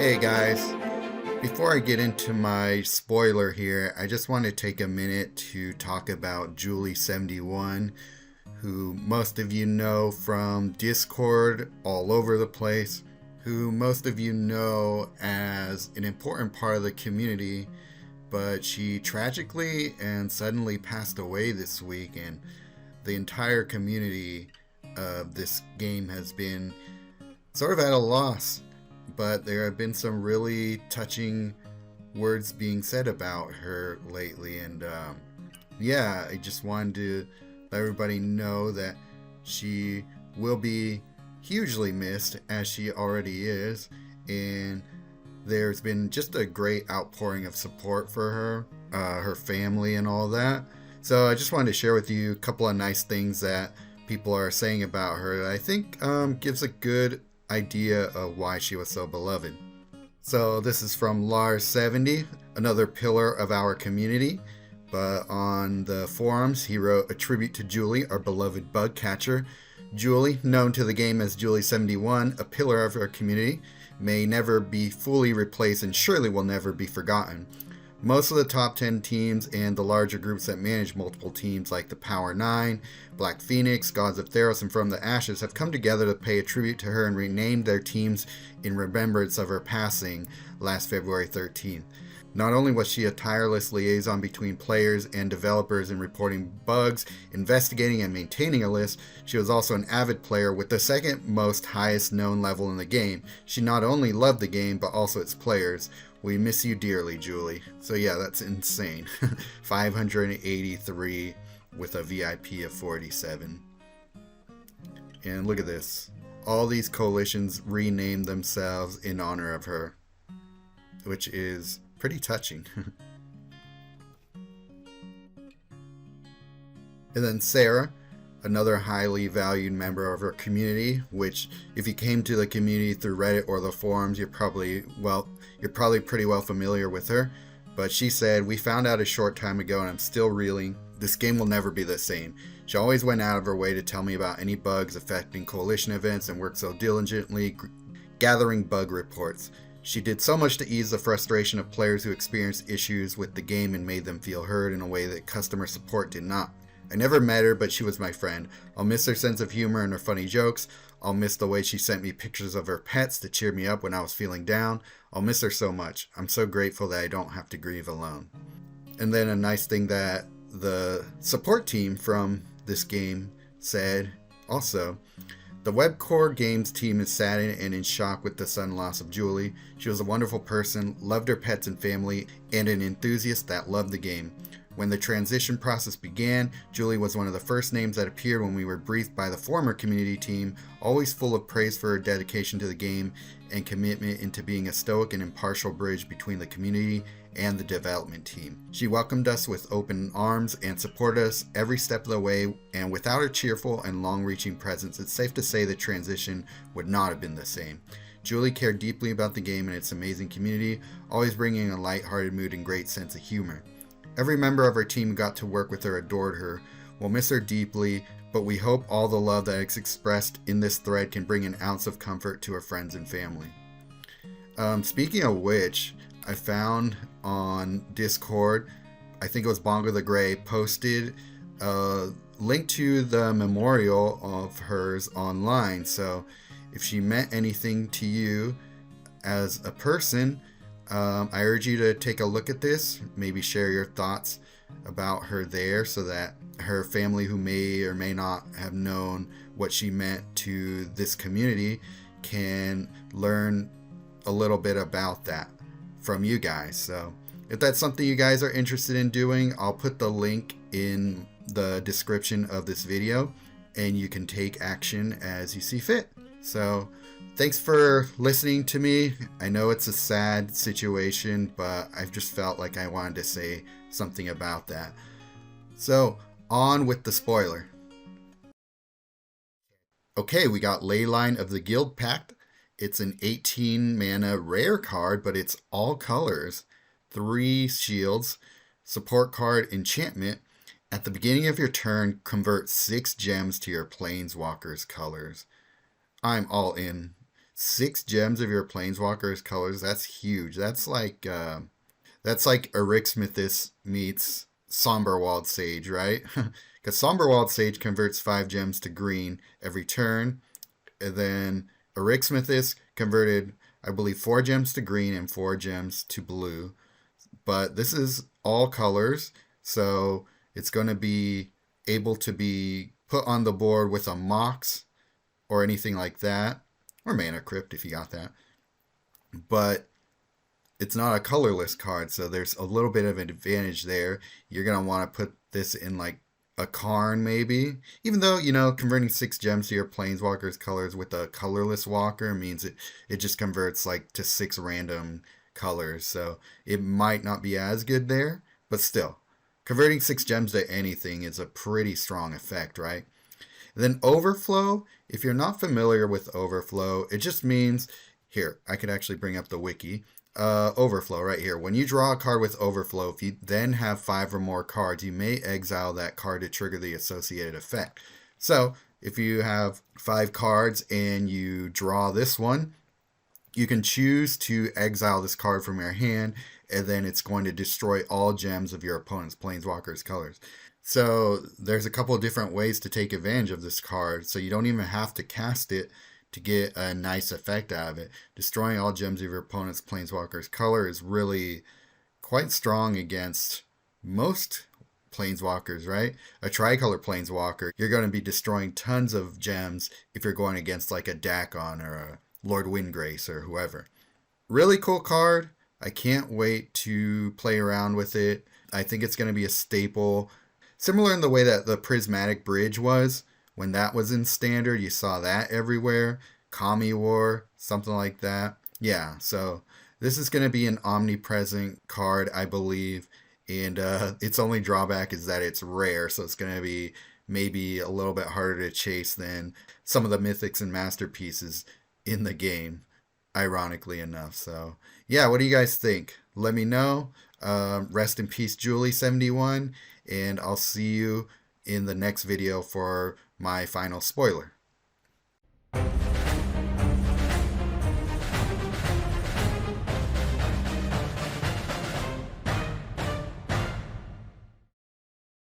Hey guys, before I get into my spoiler here, I just want to take a minute to talk about Julie71, who most of you know from Discord all over the place, who most of you know as an important part of the community, but she tragically and suddenly passed away this week, and the entire community of this game has been sort of at a loss. But there have been some really touching words being said about her lately, and yeah, I just wanted to let everybody know that she will be hugely missed, as she already is, and there's been just a great outpouring of support for her family, and all that. So I just wanted to share with you a couple of nice things that people are saying about her that I think gives a good idea of why she was so beloved. So this is from Lars70, another pillar of our community. But on the forums, he wrote a tribute to Julie, our beloved bug catcher. Julie, known to the game as Julie71, a pillar of our community, may never be fully replaced and surely will never be forgotten. Most of the top 10 teams and the larger groups that manage multiple teams like the Power 9, Black Phoenix, Gods of Theros, and From the Ashes have come together to pay a tribute to her and renamed their teams in remembrance of her passing last February 13th. Not only was she a tireless liaison between players and developers in reporting bugs, investigating, and maintaining a list, she was also an avid player with the second most highest known level in the game. She not only loved the game, but also its players. We miss you dearly, Julie. So yeah, that's insane. 583 with a VIP of 47. And look at this. All these coalitions renamed themselves in honor of her, which is pretty touching. And then Sarah, another highly valued member of our community, which if you came to the community through Reddit or the forums, you're probably pretty well familiar with her. But she said, "We found out a short time ago and I'm still reeling. This game will never be the same. She always went out of her way to tell me about any bugs affecting coalition events and worked so diligently gathering bug reports. She did so much to ease the frustration of players who experienced issues with the game and made them feel heard in a way that customer support did not. I never met her, but she was my friend. I'll miss her sense of humor and her funny jokes. I'll miss the way she sent me pictures of her pets to cheer me up when I was feeling down. I'll miss her so much. I'm so grateful that I don't have to grieve alone." And then a nice thing that the support team from this game said also: "The Webcore Games team is saddened and in shock with the sudden loss of Julie. She was a wonderful person, loved her pets and family, and an enthusiast that loved the game. When the transition process began, Julie was one of the first names that appeared when we were briefed by the former community team, always full of praise for her dedication to the game and commitment into being a stoic and impartial bridge between the community and the development team. She welcomed us with open arms and supported us every step of the way, and without her cheerful and long-reaching presence, it's safe to say the transition would not have been the same. Julie cared deeply about the game and its amazing community, always bringing a light-hearted mood and great sense of humor. Every member of our team who got to work with her adored her. We'll miss her deeply, but we hope all the love that is expressed in this thread can bring an ounce of comfort to her friends and family." Speaking of which, I found on Discord, I think it was Bongo the Grey, posted a link to the memorial of hers online. So if she meant anything to you as a person, I urge you to take a look at this, maybe share your thoughts about her there so that her family, who may or may not have known what she meant to this community, can learn a little bit about that from you guys. So if that's something you guys are interested in doing, I'll put the link in the description of this video and you can take action as you see fit. So thanks for listening to me. I know it's a sad situation, but I've just felt like I wanted to say something about that. So on with the spoiler. Okay, we got Leyline of the Guild Pact. It's an 18 mana rare card, but it's all colors. 3 shields, support card, enchantment. At the beginning of your turn, convert 6 gems to your Planeswalker's colors. I'm all in. 6 gems of your planeswalker's colors. That's huge. That's like Erixmithis meets Somberwald Sage, right? Because Somberwald Sage converts 5 gems to green every turn, and then Erixmithis converted, I believe, 4 gems to green and 4 gems to blue. But this is all colors, so it's going to be able to be put on the board with a Mox or anything like that, or Mana Crypt if you got that. But it's not a colorless card, so there's a little bit of an advantage there. You're going to want to put this in like a Karn maybe. Even though, converting 6 gems to your Planeswalker's colors with a colorless walker means it just converts like to 6 random colors. So it might not be as good there, but still. Converting 6 gems to anything is a pretty strong effect, right? And then Overflow, if you're not familiar with Overflow, it just means, here, I could actually bring up the wiki. Overflow right here. When you draw a card with Overflow, if you then have 5 or more cards, you may exile that card to trigger the associated effect. So if you have 5 cards and you draw this one, you can choose to exile this card from your hand, and then it's going to destroy all gems of your opponent's Planeswalker's colors. So there's a couple of different ways to take advantage of this card, so you don't even have to cast it to get a nice effect out of it. Destroying all gems of your opponent's Planeswalker's color is really quite strong against most Planeswalkers, right? A tricolor Planeswalker, you're going to be destroying tons of gems if you're going against like a Dakon or a Lord Windgrace or whoever. Really cool card. I can't wait to play around with it. I think it's going to be a staple. Similar in the way that the Prismatic Bridge was. When that was in Standard, you saw that everywhere. Kami War, something like that. Yeah, so this is going to be an omnipresent card, I believe. And its only drawback is that it's rare, so it's going to be maybe a little bit harder to chase than some of the mythics and masterpieces in the game, ironically enough. So, yeah, what do you guys think? Let me know. Rest in peace, Julie71, and I'll see you in the next video for my final spoiler.